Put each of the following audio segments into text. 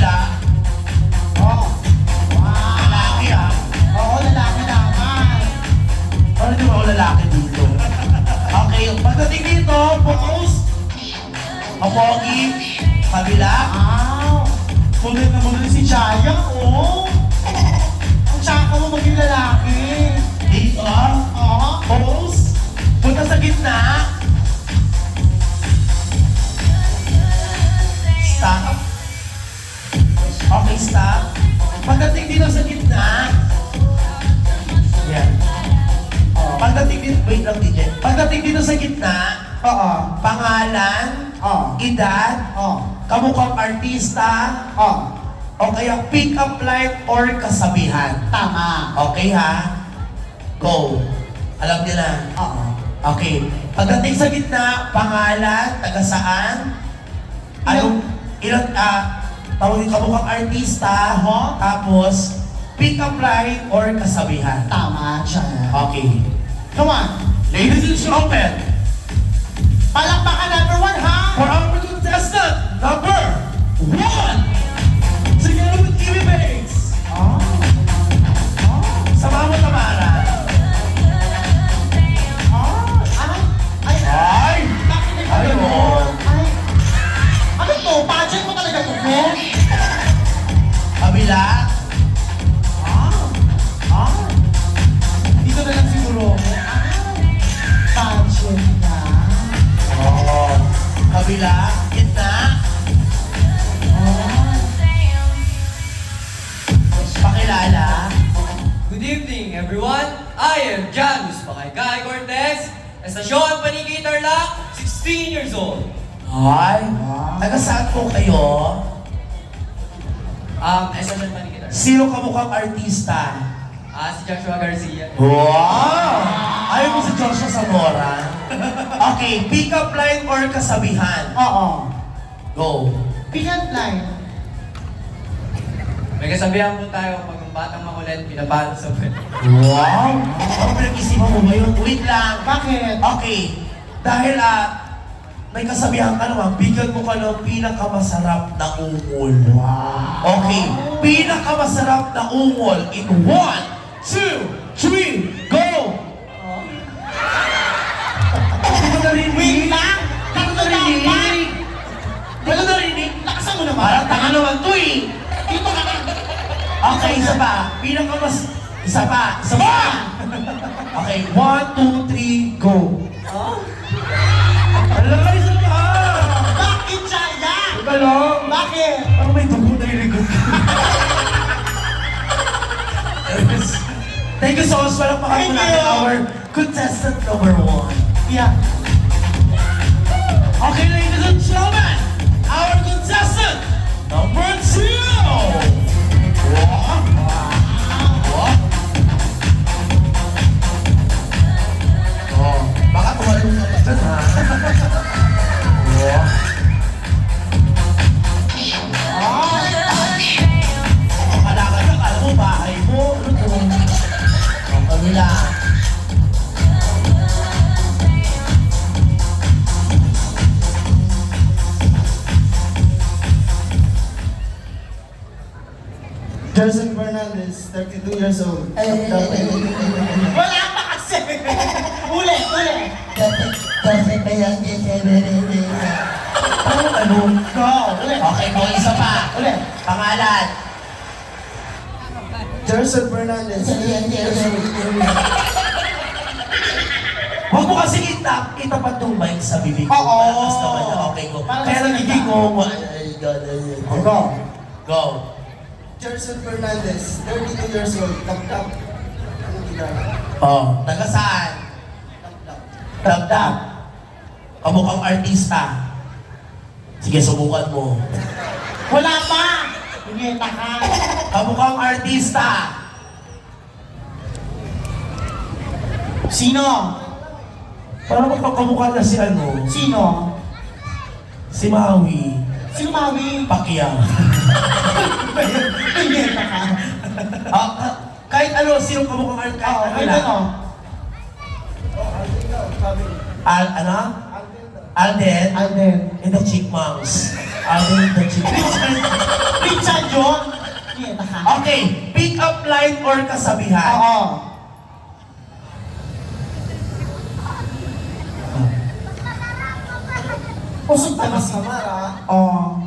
kabila. Oh. Wow. Lalaki ah. Oo, lalaki naman. Ano di ba ako lalaki dito? Okay, pagdating dito, focus. Kapogi. Kabila. Wow. Sulit na muna si Jaya, oh. Ang tsaka mo maging lalaki. Dito. Oo. Focus. Punta sa gitna. Stop. Okay, stop. Pagdating dito sa gitna. Yan. Pagdating dito, wait lang DJ. Pagdating dito sa gitna, Oo. pangalan, Oo. edad, Oo. kamukhang artista, Oo. o kaya pick-up line or kasabihan. Tama. Okay ha? Go. Alam niyo na. Oo. Okay. Pagdating sa gitna, pangalan, taga saan, ilang, tawagin kamukhang artista, Aha. tapos, pick-up line or kasabihan. Tama, Jaya. Okay. Come on. Ladies and gentlemen, Palakpakan number 1, ha? for our contestant, number 1, together with Kiwi Banks. Oh. Oh. Sama mo, Tamara. Oh. Ay. Ay! Bakit Ay, ganun? mo. Ay. Ano to? Pageant mo talaga to, Fen? Kabila. Ah. Dito na lang siguro. Pageant na. Oo. Kabila. Gitna. Oh. Pakilala. Good evening, everyone. I am Janus Pakay Cortez, Estasyon Paniki Tarlac, 16 years old. Ay. Wow. Taga saan po kayo? Estasyon Paniki Tarlac. Sino kamukhang artista? Si Joshua Garcia. Wow! Ayaw mo si Joshua Zamora? Okay, pick-up line or kasabihan? Oo. Go. Pick-up line. May kasabihan po tayo, pag ang batang makulit, pinapalo sa pwede. Wow! Ano pinag-isipan mo ba yun? Wait lang. Bakit? Okay. Dahil may kasabihan ka naman, bigyan mo ka ng pinakamasarap na ungol. Wow. Okay. Pinakamasarap na ungol in 1, 2, 3, go! Hindi ko narinig. Wait lang! Hindi ko narinig. Hindi ko narinig. Lakasan mo naman. Parang tanga naman to eh. Dito ka na. Okay, isa pa. Isa pa. Okay, 1, 2, 3, go. Alam, isa pa. Bakit, Jaya? Ika lang. Bakit? Parang may dugo na iligot ko. Thank you so much. Walang Thank pakatulad natin you. our contestant number 1. Yeah. Okay, ladies and gentlemen, our contestant number 2. Oh, baka tumalong ka pa dyan, ha? Akala ka na, kala mo bahay mo. Ano to? Ang kabila. Jerson Fernandez, 32 years old. Wala pa kasi! Ulit! Ano? Go! Ulit! Okay, go isa pa. Ulit! Pangalan. Jerson Fernandez, 38 years old. Huwag mo kasi kita pa itong mic sa bibig ko. Oo. Malakas naman na. Okay, go. Parang Kaya sa nagiging gitna. mo. Go! Go. Jerson Fernandez, 32 years old. Tap-tap. Anong gitara? Oh, taga saan? Tap-tap. Dab-dab. Kamukhang artista. Sige, subukan mo. Wala pa! Pingeta ka! Kamukhang artista. Sino? Parang magkakamukha na si ano? Sino? Si Maui. Sino Maui? Pacquiao. Pingeta ka! Kahit ano, sino kamukhang artista? Oo, Kahit may ano? ano? Ano? Alden? Alden. And the Chickmunks. Alden and the Chickmunks. Richard yun. Nieta ka. Okay, pick up line or kasabihan? Oo. Usog ka kasi. Samara, Oo.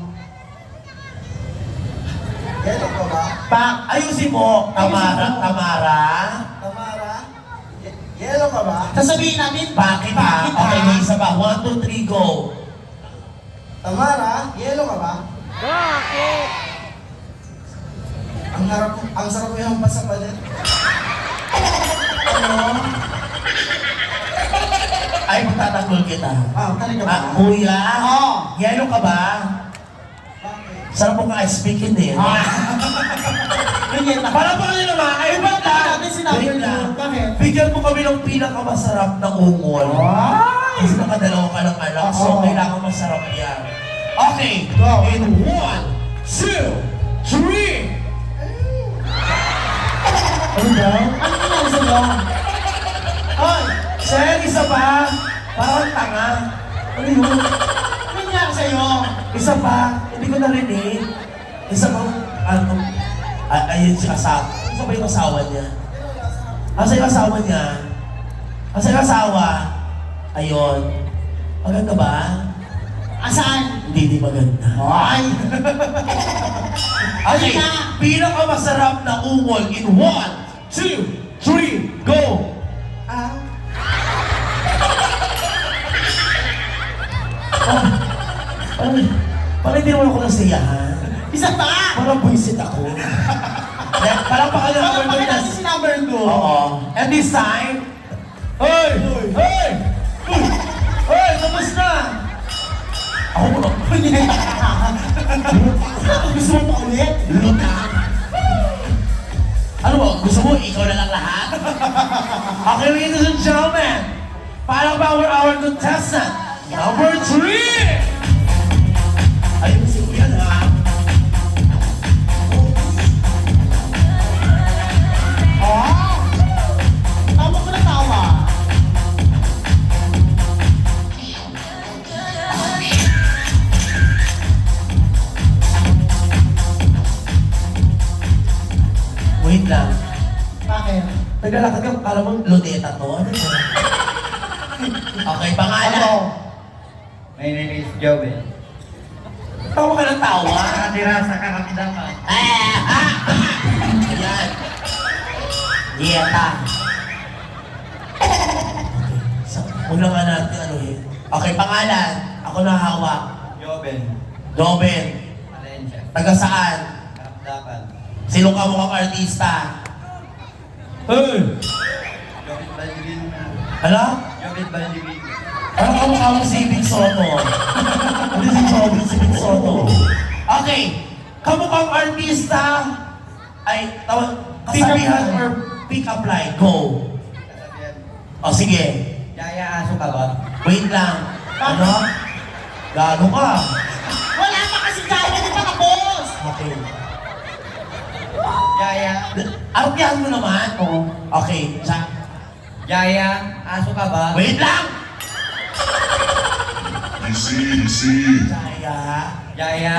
yelo ka ba? Ayusin mo, Tamara. Tamara, yelo ka ba? Sasabihin natin, Bakit ha? Okay, may isa ba? 1, 2, 3, go. Tamara, yelo ka ba? Bakit? Ang sarap mo yung sa palit. Ay, magtatanggol kita. talaga ba? Kuya, Oo. yelo ka ba? Bakit? Sarap mo ka speaking din. Nieta ka. Para pa kanina naman, ay ba't Bakit natin sinabi Wait yun? lang. Bakit? Bigyan mo kami ng pinakamasarap na ungol. Ay! Kasi nakadalawa ka ng anak, so Oo. kailangan masarap yan. Okay, Go. in 1, 2, 3. Ano daw? Ano nangyari sa'yo? Hoy, Sir, isa pa. Parang tanga. Ano yun? Ano nangyari sa'yo? Isa pa. Hindi ko narinig. Isa pa. Ayun si asawa. Isa pa yung asawa niya. Asa yung asawa niya? Asa yung asawa? Ayun. Maganda ba? Asan? Hindi maganda. Ay! Okay, Halika! pinakamasarap na ungol in 1, 2, 3, go! Ah, Parang hindi naman ako nasiyahan. Isa pa! Parang buisit ako. Parang pa ka Bakit bakit natin si number 2? Oo. And this time, Hoy! Hoy! Hoy! Tapos na! Ako mo Gusto mo pa ulit? Lutang. Ano mo? Gusto mo? Ikaw na lang lahat? Okay, ladies and gentlemen. Para ba our contestant? Number 3! Ayun si Kuya na. Oh! Tawa ko na tawa. Wait lang. Bakit? Naglalakad ka, kala mong luneta to. Ano yun? Okay, pangalan. Ano? my name is Joven. Tawa ka ng tawa. Nakatira sa karamdaman. Ayan. Dieta. Huwag na nga natin ano eh. Okay, pangalan. Ako na hawak. Joven. Doben. Valencia. Taga saan? Karamdaman. Sino ka mo kang artista? Hey! Joven Balivin. Ano? Joven Balivin. Ano kamukha mo si Big Soto? Hindi si Joby, si Big Soto. Okay. Kamukhang artista ay tawag kasabihan or pick up line. Go. Kasabihan. O sige. Yaya, aso ka ba? Wait lang. Ano? Gago ka. Wala pa kasi kaya hindi pa tapos! Okay. Yaya. Artihan mo naman. Oo. Okay. Yaya, aso ka ba? Wait lang! You see. Saya. Yaya,